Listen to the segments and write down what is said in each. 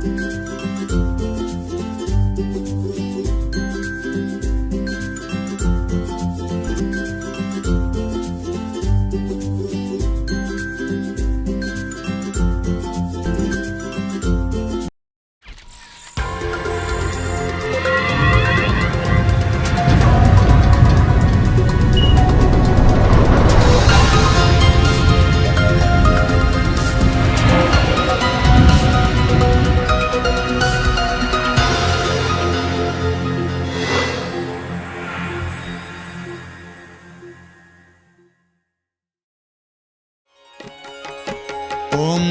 ॐ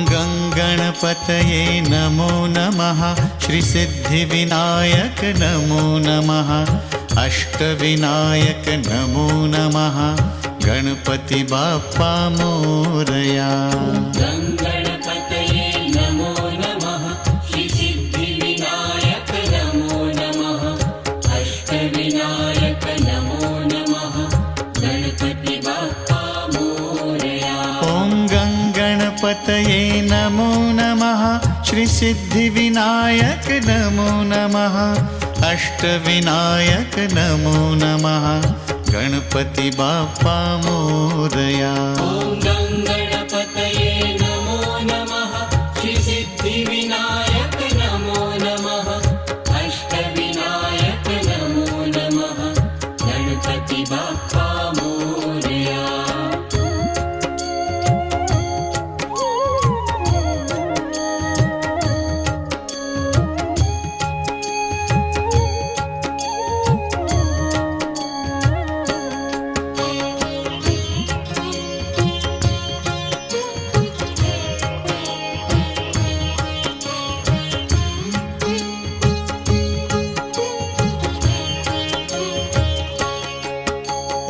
गङ्गणपतये नमो नमः। श्रीसिद्धिविनायक नमो नमः। अष्टविनायक नमो नमः। गणपति बाप्पा मोरया। गङ्गणपतये नमो नमः। श्रीसिद्धिविनायक नमो नमः। अष्टविनायक नमो नमः। गणपति बाप्पा मोरया। ॐ गङ्गणपतये नमो नमः। श्रीसिद्धिविनायक नमो नमः। अष्टविनायक नमो नमः। गणपति बाप्पा मोरया। ॐ गङ्गणपतये नमो नमः। श्रीसिद्धिविनायक नमो नमः। अष्टविनायक नमो नमः। गणपति बाप्पा मोरया।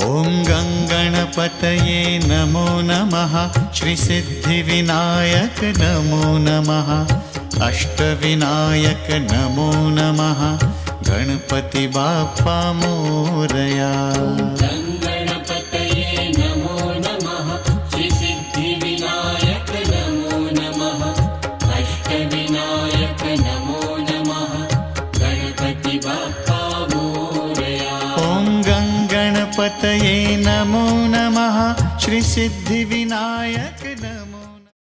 ॐ गङ्गणपतये नमो नमः। श्रीसिद्धिविनायक नमो नमः। अष्टविनायक नमो नमः। गणपति बाप्पा मोरया। गङ्गणपतये नमो नमः। श्रीसिद्धिविनायक नमो नमः। अष्टविनायक नमो नमः। गणपति बाप्पा मोरया। ॐ गङ्गणपतये नमो नमः। श्रीसिद्धिविनायक